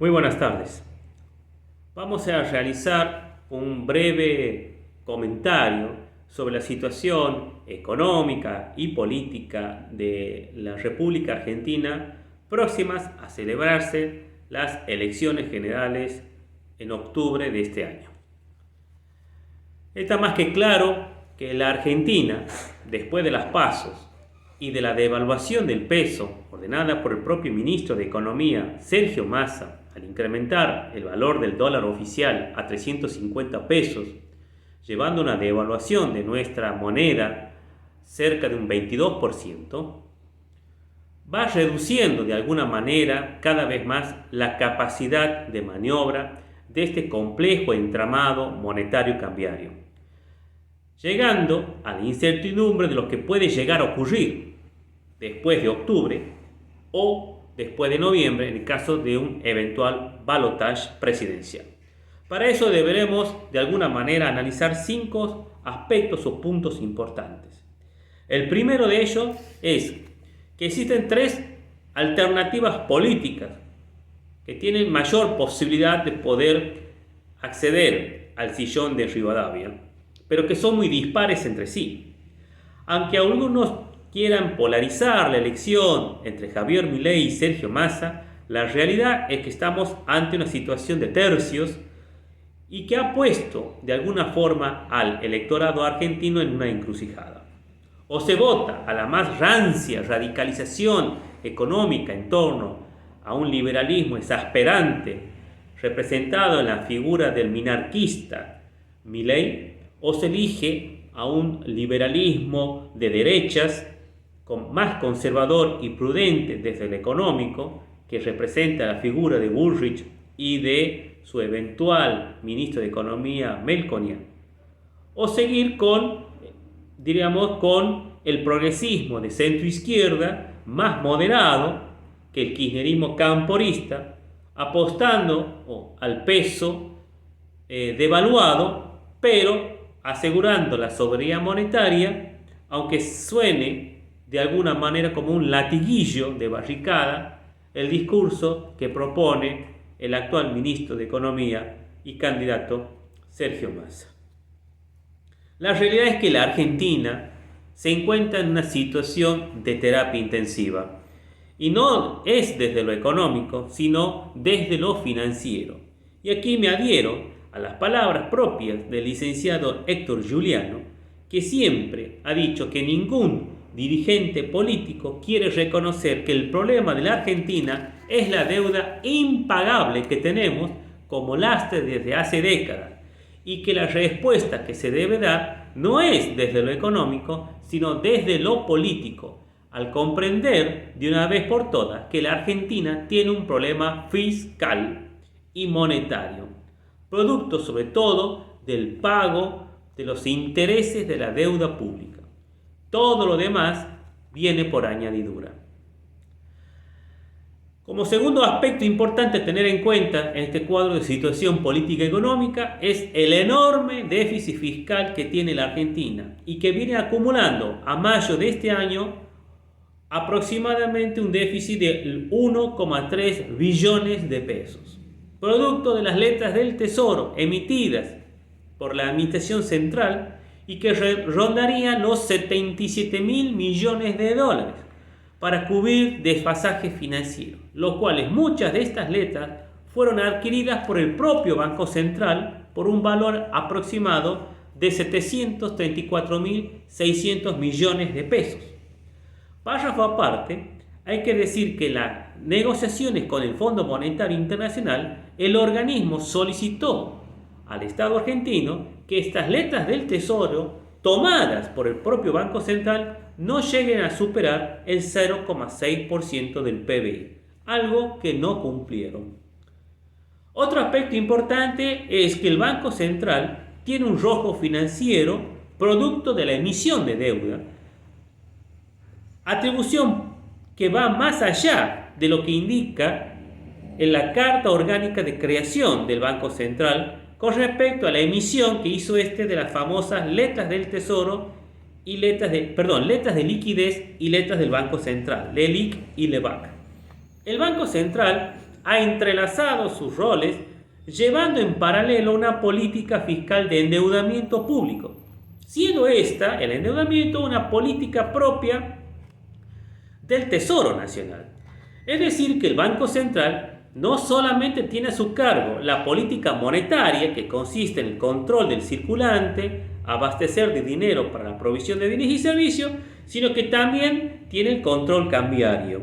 Muy buenas tardes. Vamos a realizar un breve comentario sobre la situación económica y política de la República Argentina próximas a celebrarse las elecciones generales en octubre de este año. Está más que claro que la Argentina, después de las PASO y de la devaluación del peso ordenada por el propio ministro de Economía, Sergio Massa, al incrementar el valor del dólar oficial a 350 pesos, llevando una devaluación de nuestra moneda cerca de un 22%, va reduciendo de alguna manera cada vez más la capacidad de maniobra de este complejo entramado monetario cambiario, llegando a la incertidumbre de lo que puede llegar a ocurrir después de octubre o después de noviembre en el caso de un eventual balotaje presidencial. Para eso deberemos de alguna manera analizar 5 aspectos o puntos importantes. El primero de ellos es que existen 3 alternativas políticas que tienen mayor posibilidad de poder acceder al sillón de Rivadavia, pero que son muy dispares entre sí. Aunque algunos quieran polarizar la elección entre Javier Milei y Sergio Massa, la realidad es que estamos ante una situación de tercios y que ha puesto de alguna forma al electorado argentino en una encrucijada. O se vota a la más rancia radicalización económica en torno a un liberalismo exasperante representado en la figura del minarquista Milei, o se elige a un liberalismo de derechas más conservador y prudente desde el económico, que representa la figura de Bullrich y de su eventual ministro de Economía Melconian, o seguir con el progresismo de centro izquierda más moderado que el kirchnerismo camporista, apostando al peso devaluado, pero asegurando la soberanía monetaria, aunque suene de alguna manera como un latiguillo de barricada el discurso que propone el actual ministro de Economía y candidato Sergio Massa. La realidad es que la Argentina se encuentra en una situación de terapia intensiva, y no es desde lo económico, sino desde lo financiero. Y aquí me adhiero a las palabras propias del licenciado Héctor Giuliano, que siempre ha dicho que ningún dirigente político quiere reconocer que el problema de la Argentina es la deuda impagable que tenemos como lastre desde hace décadas, y que la respuesta que se debe dar no es desde lo económico, sino desde lo político, al comprender de una vez por todas que la Argentina tiene un problema fiscal y monetario, producto sobre todo del pago de los intereses de la deuda pública. Todo lo demás viene por añadidura. Como segundo aspecto importante a tener en cuenta en este cuadro de situación política y económica es el enorme déficit fiscal que tiene la Argentina y que viene acumulando a mayo de este año aproximadamente un déficit de 1,3 billones de pesos, producto de las letras del Tesoro emitidas por la Administración Central y que rondarían los 77 mil millones de dólares para cubrir desfasajes financieros, los cuales muchas de estas letras fueron adquiridas por el propio Banco Central por un valor aproximado de 734.600 millones de pesos. Párrafo aparte, hay que decir que en las negociaciones con el Fondo Monetario Internacional, el organismo solicitó al Estado argentino que estas letras del Tesoro, tomadas por el propio Banco Central, no lleguen a superar el 0,6% del PBI, algo que no cumplieron. Otro aspecto importante es que el Banco Central tiene un rojo financiero producto de la emisión de deuda, atribución que va más allá de lo que indica en la Carta Orgánica de Creación del Banco Central con respecto a la emisión que hizo de las famosas letras del Tesoro y letras de liquidez y letras del Banco Central, LELIQ y LEBAC. El Banco Central ha entrelazado sus roles, llevando en paralelo una política fiscal de endeudamiento público, siendo esta, el endeudamiento, una política propia del Tesoro Nacional. Es decir, que el Banco Central no solamente tiene a su cargo la política monetaria, que consiste en el control del circulante, abastecer de dinero para la provisión de bienes y servicios, sino que también tiene el control cambiario.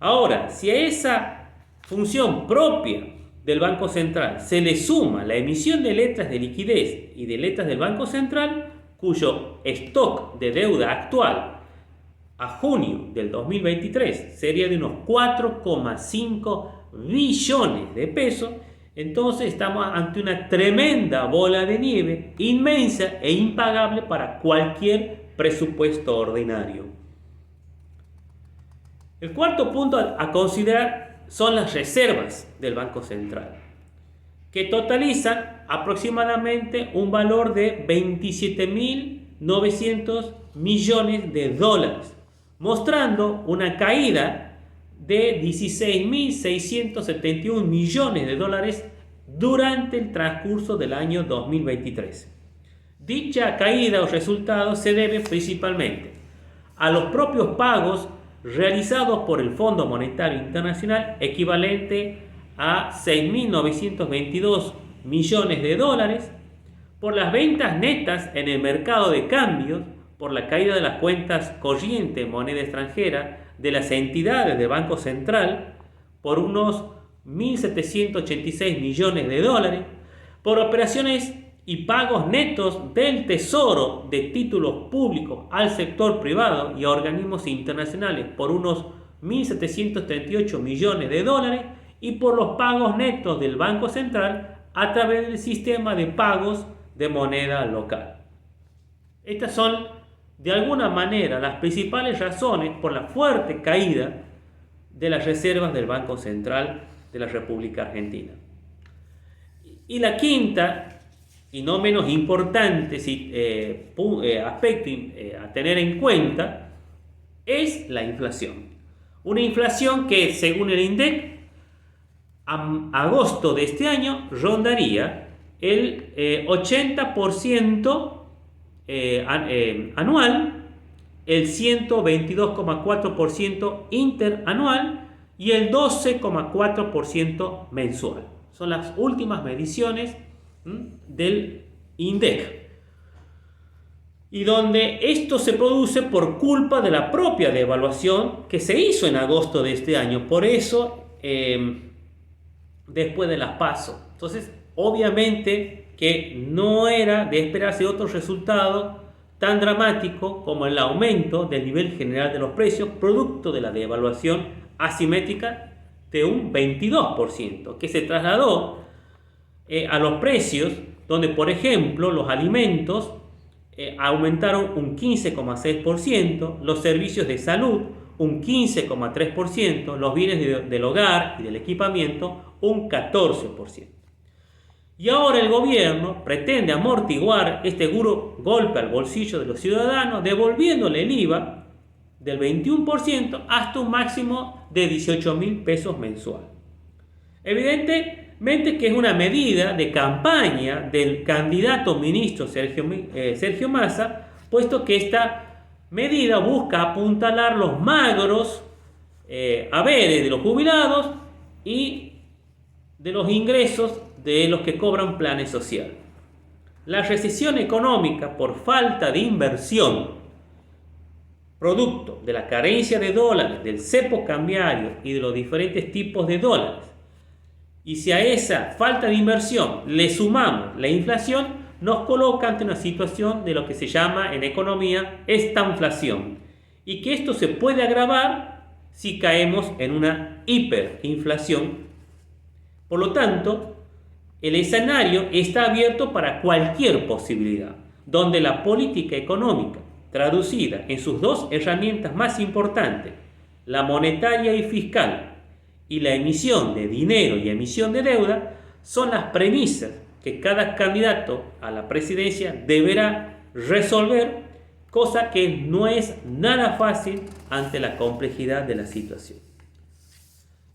Ahora, si a esa función propia del Banco Central se le suma la emisión de letras de liquidez y de letras del Banco Central, cuyo stock de deuda actual a junio del 2023 sería de unos 4,5 billones de pesos, entonces estamos ante una tremenda bola de nieve, inmensa e impagable para cualquier presupuesto ordinario. El cuarto punto a considerar son las reservas del Banco Central, que totalizan aproximadamente un valor de 27.900 millones de dólares, mostrando una caída de 16.671 millones de dólares durante el transcurso del año 2023. Dicha caída o resultado se debe principalmente a los propios pagos realizados por el Fondo Monetario Internacional, equivalente a 6.922 millones de dólares, por las ventas netas en el mercado de cambios, por la caída de las cuentas corrientes en moneda extranjera de las entidades del Banco Central, por unos 1.786 millones de dólares, por operaciones y pagos netos del Tesoro de títulos públicos al sector privado y a organismos internacionales por unos 1.738 millones de dólares, y por los pagos netos del Banco Central a través del sistema de pagos de moneda local. Estas son, de alguna manera, las principales razones por la fuerte caída de las reservas del Banco Central de la República Argentina. Y la quinta, y no menos importante aspecto a tener en cuenta, es la inflación. Una inflación que, según el INDEC, a agosto de este año rondaría el 80% anual, el 122,4% interanual y el 12,4% mensual. Son las últimas mediciones del INDEC, y donde esto se produce por culpa de la propia devaluación que se hizo en agosto de este año. Por eso, después de las PASO. Entonces, obviamente que no era de esperarse otro resultado tan dramático como el aumento del nivel general de los precios, producto de la devaluación asimétrica de un 22%, que se trasladó a los precios, donde, por ejemplo, los alimentos aumentaron un 15,6%, los servicios de salud un 15,3%, los bienes del hogar y del equipamiento un 14%. Y ahora el gobierno pretende amortiguar este duro golpe al bolsillo de los ciudadanos, devolviéndole el IVA del 21% hasta un máximo de 18.000 pesos mensual. Evidentemente que es una medida de campaña del candidato ministro Sergio Massa, puesto que esta medida busca apuntalar los magros haberes de los jubilados y de los ingresos de los que cobran planes sociales. La recesión económica por falta de inversión, producto de la carencia de dólares, del cepo cambiario y de los diferentes tipos de dólares, y si a esa falta de inversión le sumamos la inflación, nos coloca ante una situación de lo que se llama en economía estanflación, y que esto se puede agravar si caemos en una hiperinflación. Por lo tanto, el escenario está abierto para cualquier posibilidad, donde la política económica, traducida en sus dos herramientas más importantes, la monetaria y fiscal, y la emisión de dinero y emisión de deuda, son las premisas que cada candidato a la presidencia deberá resolver, cosa que no es nada fácil ante la complejidad de la situación.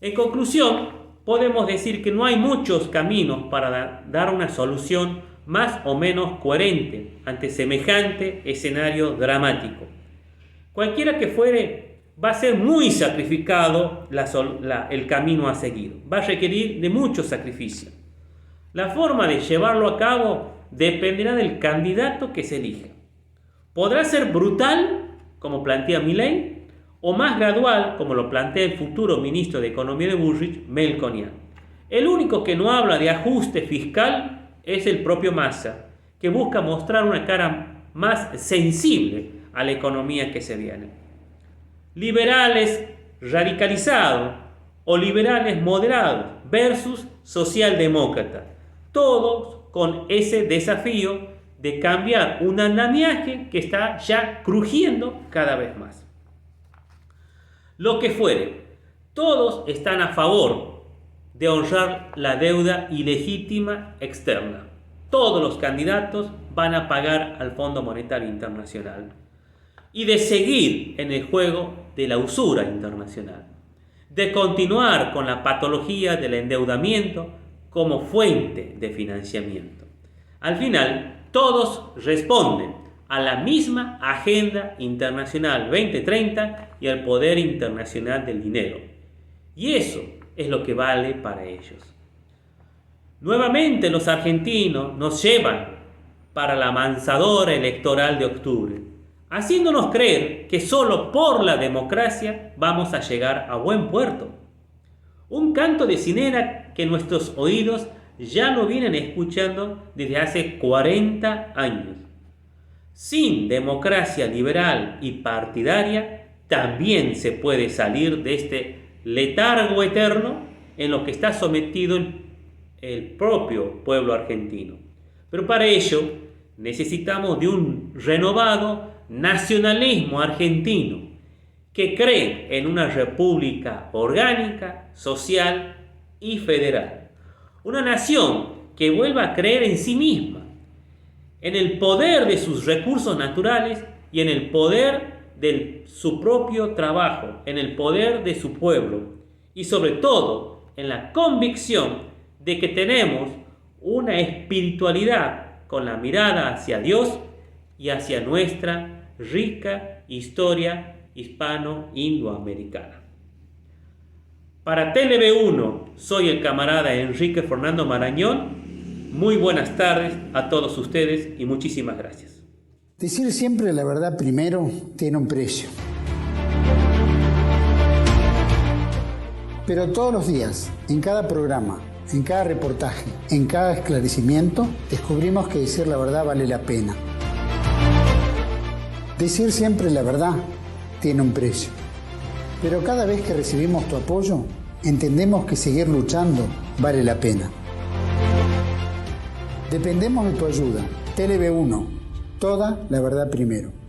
En conclusión, podemos decir que no hay muchos caminos para dar una solución más o menos coherente ante semejante escenario dramático. Cualquiera que fuere, va a ser muy sacrificado el camino a seguir. Va a requerir de mucho sacrificio. La forma de llevarlo a cabo dependerá del candidato que se elija. Podrá ser brutal, como plantea Milei, o más gradual, como lo plantea el futuro ministro de Economía de Bullrich, Melconian. El único que no habla de ajuste fiscal es el propio Massa, que busca mostrar una cara más sensible a la economía que se viene. Liberales radicalizados o liberales moderados versus socialdemócratas, todos con ese desafío de cambiar un andamiaje que está ya crujiendo cada vez más. Lo que fuere, todos están a favor de honrar la deuda ilegítima externa. Todos los candidatos van a pagar al Fondo Monetario Internacional y de seguir en el juego de la usura internacional, de continuar con la patología del endeudamiento como fuente de financiamiento. Al final, todos responden a la misma Agenda Internacional 2030 y al poder internacional del dinero. Y eso es lo que vale para ellos. Nuevamente los argentinos nos llevan para la mansadora electoral de octubre, haciéndonos creer que solo por la democracia vamos a llegar a buen puerto. Un canto de sirena que nuestros oídos ya lo vienen escuchando desde hace 40 años. Sin democracia liberal y partidaria, también se puede salir de este letargo eterno en lo que está sometido el propio pueblo argentino. Pero para ello necesitamos de un renovado nacionalismo argentino que cree en una república orgánica, social y federal. Una nación que vuelva a creer en sí misma, en el poder de sus recursos naturales y en el poder de su propio trabajo, en el poder de su pueblo y sobre todo en la convicción de que tenemos una espiritualidad con la mirada hacia Dios y hacia nuestra rica historia hispano-indoamericana. Para TLV1 soy el camarada Enrique Fernando Marañón. Muy buenas tardes a todos ustedes y muchísimas gracias. Decir siempre la verdad primero tiene un precio. Pero todos los días, en cada programa, en cada reportaje, en cada esclarecimiento, descubrimos que decir la verdad vale la pena. Decir siempre la verdad tiene un precio. Pero cada vez que recibimos tu apoyo, entendemos que seguir luchando vale la pena. Dependemos de tu ayuda. TLV1, toda la verdad primero.